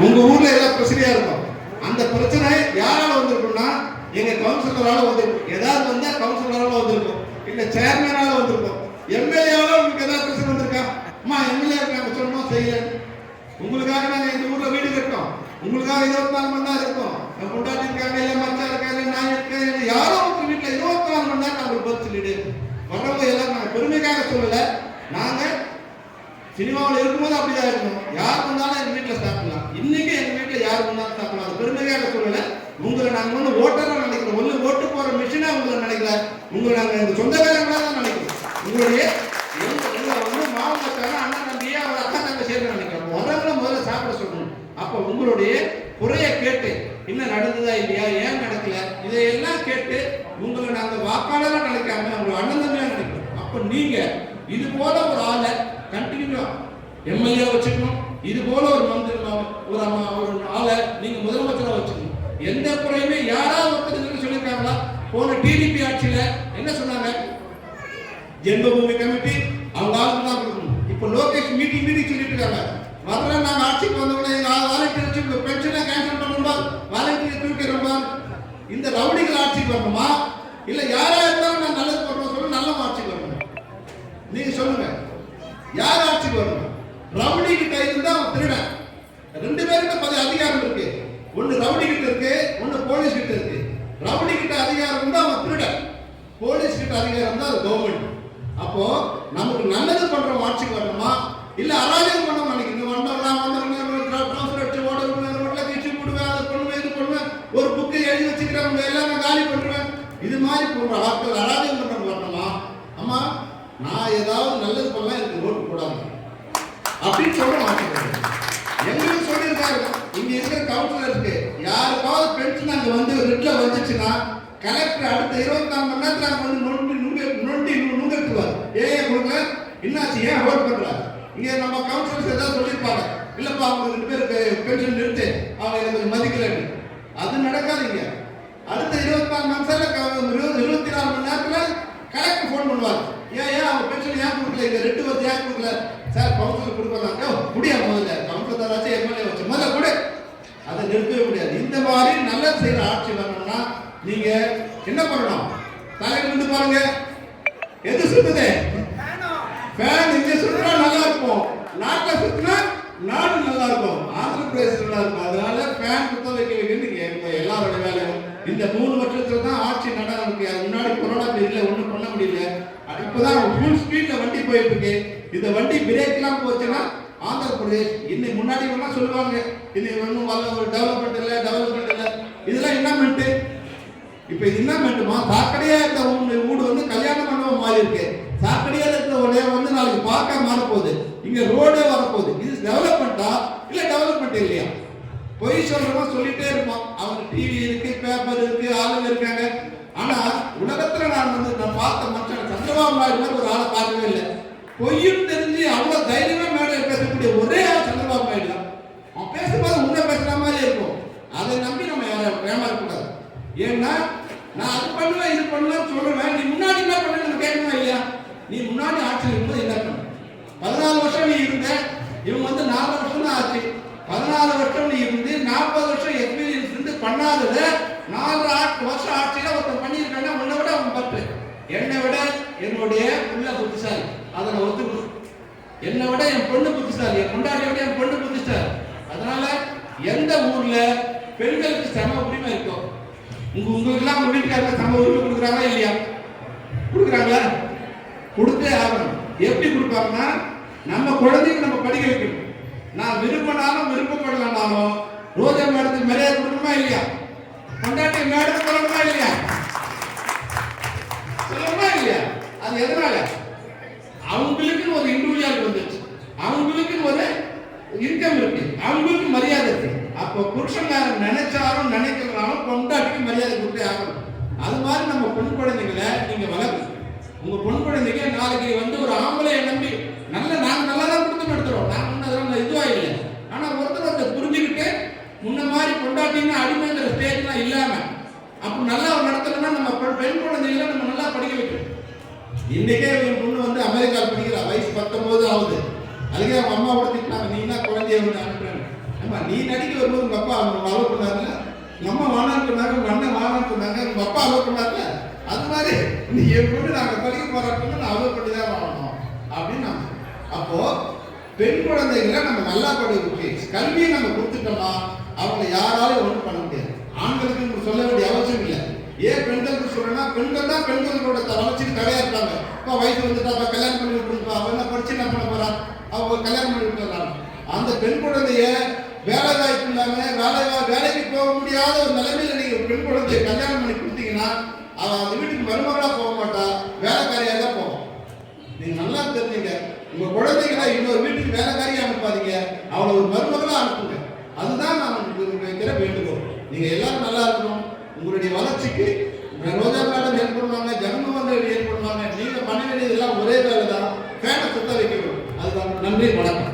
உங்க ஊர்ல ஏதாவது பிரச்சனையா இருக்கும். அந்த பிரச்சனை யாரால வந்திருக்கும்னா எங்க கவுன்சிலரால வந்திருக்கும். ஏதாவது வந்தா கவுன்சிலரால வந்திருக்கும், இல்ல சேர்மனால வந்திருக்கும். எம்எல்ஏவால உங்களுக்கு ஏதாவது பிரச்சனை வந்திருக்கா? அம்மா எம்எல்ஏ இருக்காங்க சொல்லணும் செய்ய. உங்களுக்காக நாங்க இந்த ஊர்ல வீடு கட்டோம், உங்களுக்காக 24 மணி நேரம் இருக்கோம். கொண்டாடி இருக்காங்க, இல்ல மச்சா இருக்காங்க, நான் இருக்கேன், யாரோ உங்க வீட்டுல 24 மணி நேரம் நாங்கள் பதில் சொல்லிடு வர்றவங்க எல்லாம் நாங்கள் பெருமைக்காக சொல்லல. நாங்க சினிமாவில் இருக்கும்போது அப்படிதான் இருக்கணும். யார் வந்தாலும் எங்க வீட்டில் சாப்பிடலாம். இன்னைக்கு எங்க வீட்டில் யார் வந்தாலும் சாப்பிடலாம். அது பெருமைக்காக சொல்லல. உங்களை நாங்கள் ஒன்று ஓட்டரா நினைக்கிறோம், ஒன்று ஓட்டு போற மிஷினா உங்களை நினைக்கல. உங்களை நாங்கள் எங்க சொந்தக்காரங்களா தான் நினைக்கிறோம். உங்களுடைய வந்து மாவட்டக்கார அண்ணன் தம்பியே அவர் அக்கா தங்க சேர்ந்து நினைக்கிறோம். வரவங்களை முதல்ல சாப்பிட சொல்லணும். அப்ப உங்களுடைய குறைய கேட்டு இன்னும் நடந்ததா இல்லையா, ஏன் நடக்கல, இதையெல்லாம் கேட்டு உங்களை நாங்கள் வாக்காளராக நினைக்காம உங்களை அண்ணன் தம்பியா நினைக்கிறோம். அப்ப நீங்க இது போல ஒரு ஆளை கண்டினியூ எம்எல்ஏ வச்சுக்கணும். இது போல ஒரு மந்திரி ஒரு ஆளை நீங்க முதலமைச்சரா வச்சுக்கணும். எந்த குறையுமே யாராவது ஒருத்தர் சொல்லியிருக்காங்களா? போன டிடிபி ஆட்சியில என்ன சொன்னாங்க? ஜென்மபூமி கமிட்டி அவங்க ஆளுக்கு தான் கொடுக்கணும். இப்ப லோகேஷ் மீட்டிங் சொல்லிட்டு இருக்காங்க. வரல நாங்க ஆட்சிக்கு வந்தவங்க எங்க வாலண்டியர் பென்ஷனை கேன்சல் பண்ணணுமா, வாலண்டியர் தூக்கிறோமா? இந்த ரவுடிகள் ஆட்சிக்கு வரணுமா, இல்ல யாரா இருந்தாலும் நான் நல்லது பண்றோம் சொல்ல நல்ல ஆட்சிக்கு வரணும்? நீங்க சொல்லுங்க, யார் ஆட்சிக்கு வரணும்? ரவுடி கிட்ட இருந்தா அவன் திருடன். ரெண்டு பேருக்கு அதிகாரம் இருக்கு. ஒன்னு ரவுடி கிட்ட இருக்கு, ஒன்னு போலீஸ் கிட்ட இருக்கு. ரவுடி கிட்ட அதிகாரம் இருந்தா அவன் திருடன், போலீஸ் கிட்ட அதிகாரம் இருந்தா அது கவர்மெண்ட். அப்போ நமக்கு நல்லது பண்ற ஆட்சிக்கு வரணுமா, இல்ல அராஜகம் பண்ண நினைக்கிறேன் ஒரு புக்கை எழுதி வச்சுக்கிறவங்க எல்லாம் நான் காலி பண்ணுவேன், இது மாதிரி போன்ற ஆட்கள் அராஜகம் பண்றவங்க வரணுமா? அம்மா நான் ஏதாவது நல்லது பண்ணலாம், எனக்கு ஓட்டு போடாது அப்படின்னு சொல்ல மாட்டேங்கிறாங்க. எங்களுக்கு சொல்லியிருக்காரு இங்க இருக்கிற கவுன்சிலருக்கு யாருக்காவது பென்ஷன் அங்க வந்து ரெட்ல வந்துச்சுன்னா கலெக்டர் அடுத்த 24 மணி நேரத்துல அங்க வந்து நுங்கட்டுவார். ஏன் கொடுக்கல, என்னாச்சு, ஏன் ஹோல்ட் பண்றாரு? இங்க நம்ம கவுன்சிலர்ஸ் ஏதாவது சொல்லியிருப்பாங்க, இல்லப்பா அவங்க 2 பேருக்கு பென்ஷன் நிறுத்து, அவங்க எனக்கு மதிக்கலன்னு. அது நடக்காதுங்க. அடுத்த 24 மணி நேரத்துல 24 மணி நேரத்துல கலெக்டர் போன் பண்ணுவார். ஏன் அவங்க பென்ஷன் ஏன் கொடுக்கல, இங்க 2 வருஷம் ஏன் கொடுக்கல? சார் கவுன்சிலர் கொடுப்பாங்க, முடியாது, முதல்ல கவுன்சிலர் தராச்சு எம்எல்ஏ வச்சு முதல்ல கூட அதை நிறுத்தவே முடியாது. இந்த மாதிரி நல்லது செய்யற ஆட்சி வரணும்னா நீங்க என்ன பண்ணணும்? தலையில இருந்து பாருங்க, எது சுத்துது? ஃபேன் இங்க சுத்தினா நல்லா இருக்கும், நாட்டுல சுத்தினா நாடு நல்லா இருக்கும், ஆந்திர பிரதேசம் நல்லா இருக்கும். அதனால ஃபேன் சுத்த வைக்க நீங்க எல்லாரோட வேலையும் இந்த 3 வருஷத்துல தான் ஆட்சி நடந்துருக்கு. அது முன்னாடி கொரோனா பீரியட்ல ஒண்ணும் பண்ண முடியல. இப்பதான் ஃபுல் ஸ்பீட்ல வண்டி போயிட்டு இருக்கு. இந்த வண்டி பிரேக் எல்லாம் போச்சுன்னா ஆந்திர பிரதேஷ் இன்னைக்கு முன்னாடி எல்லாம் சொல்லுவாங்க இன்னைக்கு ஒன்றும் ஒரு டெவலப்மெண்ட் இல்லை. இதெல்லாம் என்னமெண்ட்? இப்ப இது என்னமெண்ட்டுமா? சாக்கடையா இருக்க வீடு வந்து கல்யாண மண்டபம் மாறி இருக்கு. சாக்கடையா இருக்கிற உடைய வந்து நாளைக்கு பார்க்க மாற போகுது, இங்க ரோடே வரப்போகுது. இது டெவலப்மெண்டா இல்ல டெவலப்மெண்ட் இல்லையா? பொய் சொல்றவங்க சொல்லிட்டே இருப்போம். அவங்க டிவி இருக்கு, பேப்பர் இருக்கு, ஆளுங்க இருக்காங்க. ஆனா உலகத்துல நான் பார்த்த மனுஷன் சந்திரபாபு நாயுடு மாதிரி ஒரு ஆளை பார்க்கவே இல்லை. பொய்யும் தெரிஞ்சு அவ்வளவு தைரியமா மேடையில் பேசக்கூடிய ஒரே ஆள் சந்திரபாபு நாயுடு தான். அவன் பேசும்போது உன்ன பேசுற மாதிரி இருக்கும். அதை நம்பி நம்ம ஏமாறக்கூடாது. ஏன்னா நான் அது பண்ணுவேன் இது பண்ணுவேன் சொல்லுவேன், நீ முன்னாடி என்ன பண்ண நம்ம கேட்கணும் இல்லையா? நீ முன்னாடி ஆட்சியில் இருக்கும்போது என்ன பண்ண? 14 வருஷம் நீ இருந்த, இவங்க வந்து 4 வருஷம் தான் ஆச்சு. 14 வருஷம் நீ இருந்து 40 வருஷம் எக்ஸ்பீரியன்ஸ் இருந்து பண்ணாதத 4 வருஷம் ஆட்சியில ஒருத்தன் பண்ணியிருக்காங்க. உன்னை விட அவன் பற்று, என்னை விட என்னுடைய உள்ள புத்திசாலி, அதை நான் ஒத்துக்கணும். என்னை விட என் பொண்ணு புத்திசாலி, என் கொண்டாடிய விட என் பொண்ணு புத்திசாலி. அதனால எந்த ஊர்ல பெண்களுக்கு சம உரிமை இருக்கும், உங்களுக்கு உங்க வீட்டுக்காரங்க சம உரிமை கொடுக்குறாங்களா இல்லையா? கொடுக்குறாங்களா? கொடுத்தே ஆகணும். எப்படி கொடுப்பாங்கன்னா நம்ம குழந்தைக்கு நம்ம படிக்க வைக்கணும். நான் விரும்பினாலும் விருப்பப்படலனாலும் ரோஜா மேடத்துக்கு மரியாதை கொடுக்கணுமா இல்லையா? கொண்டாட்டி மேடத்துக்கு சொல்லணுமா இல்லையா? சொல்லணுமா இல்லையா? அது எதனால? அவங்களுக்கு ஒரு இண்டிவிஜுவல் வந்துச்சு, அவங்களுக்கு ஒரு இன்கம் இருக்கு, அவங்களுக்கு மரியாதை இருக்கு. அப்போ புருஷன்காரன் நினைச்சாலும் நினைக்கிறனாலும் கொண்டாட்டிக்கு மரியாதை கொடுத்தே ஆகணும். அது மாதிரி நம்ம பெண் குழந்தைகளை நீங்க வளர்க்கணும். உங்க பொன் குழந்தைங்க நாளைக்கு வந்து ஒரு ஆம்பளையை நம்பி நாங்க நல்லா தான் கொடுத்து நடத்துறோம். நாங்க இதுவா இல்லை. ஆனா ஒருத்தர் புரிஞ்சுக்கிட்டு முன்ன மாதிரி கொண்டாட்டிங்கன்னா அடிமைங்கிற ஸ்டேஜ்லாம் இல்லாம அப்ப நல்லா நடத்தணும்னா நம்ம பெண் குழந்தைகளை நம்ம நல்லா படிக்க வைக்கணும். இன்னைக்கே என் பொண்ணு வந்து அமெரிக்கா படிக்கிறா, வயசு 19 ஆகுது. அதுக்கே அவங்க அம்மா கூட திட்டினாங்க, நீ என்ன குழந்தைய வந்து அனுப்புறேன். ஆமா, நீ நடிக்க வரும்போது உங்க அப்பா அவங்க அலோவ் பண்ணாருல்ல, உங்க அம்மா வானான்னு சொன்னாங்க, உங்க அண்ணன் வானான்னு சொன்னாங்க, உங்க அப்பா அலோவ் பண்ணாருல்ல, அது மாதிரி நீ என் பொண்ணு நாங்க படிக்க போறாட்டோம்னு நான் அலோவ் பண்ணி தான் வாங்கணும் அப்படின்னு நான் சொல்றேன். அப்போ பெண் குழந்தைகளை நம்ம நல்லா படிக்க கல்வியை நம்ம கொடுத்துட்டோம்னா அவங்களை யாராலும் ஒன்றும் பண்ண முடியாது. ஆண்களுக்கு சொல்ல வேண்டிய அவசியம் இல்லை. ஏன் பெண்களுக்கு சொல்றேன்னா, பெண்கள் தான் பெண்களோட வளர்ச்சிக்கு தடையா இருக்காங்க. இப்போ வயசு வந்துட்டா கல்யாணம் பண்ணி விட்டுருப்பா, அவன் என்ன படிச்சு என்ன பண்ண போறான், அவங்க கல்யாணம் பண்ணி விட்டுறாங்க. அந்த பெண் குழந்தைய வேலை வாய்ப்பு இல்லாம வேலைக்கு போக முடியாத ஒரு நிலைமையில நீங்க பெண் குழந்தைய கல்யாணம் பண்ணி கொடுத்தீங்கன்னா அவ அந்த வீட்டுக்கு மருமகளா போக மாட்டா, வேலைக்காரியா தான் போகும். நீங்க நல்லா தெரிஞ்சுங்க, உங்க குழந்தைகளை இன்னொரு வீட்டுக்கு வேலைக்காரியா அனுப்பாதீங்க, அவளை ஒரு மருமகளா அனுப்புங்க. அதுதான் நான் வைக்கிற வேண்டுகோள். நீங்க எல்லாரும் நல்லா இருக்கணும். உங்களுடைய வளர்ச்சிக்கு ரோஜா மேடம் ஹெல்ப் பண்ணுவாங்க, ஜெகன்மோகன் ரெட்டி ஹெல்ப் பண்ணுவாங்க. நீங்க பண்ண வேண்டியதெல்லாம் ஒரே வேலை தான், ஃபேனை சுத்த வைக்கணும். அதுதான். நன்றி, வணக்கம்.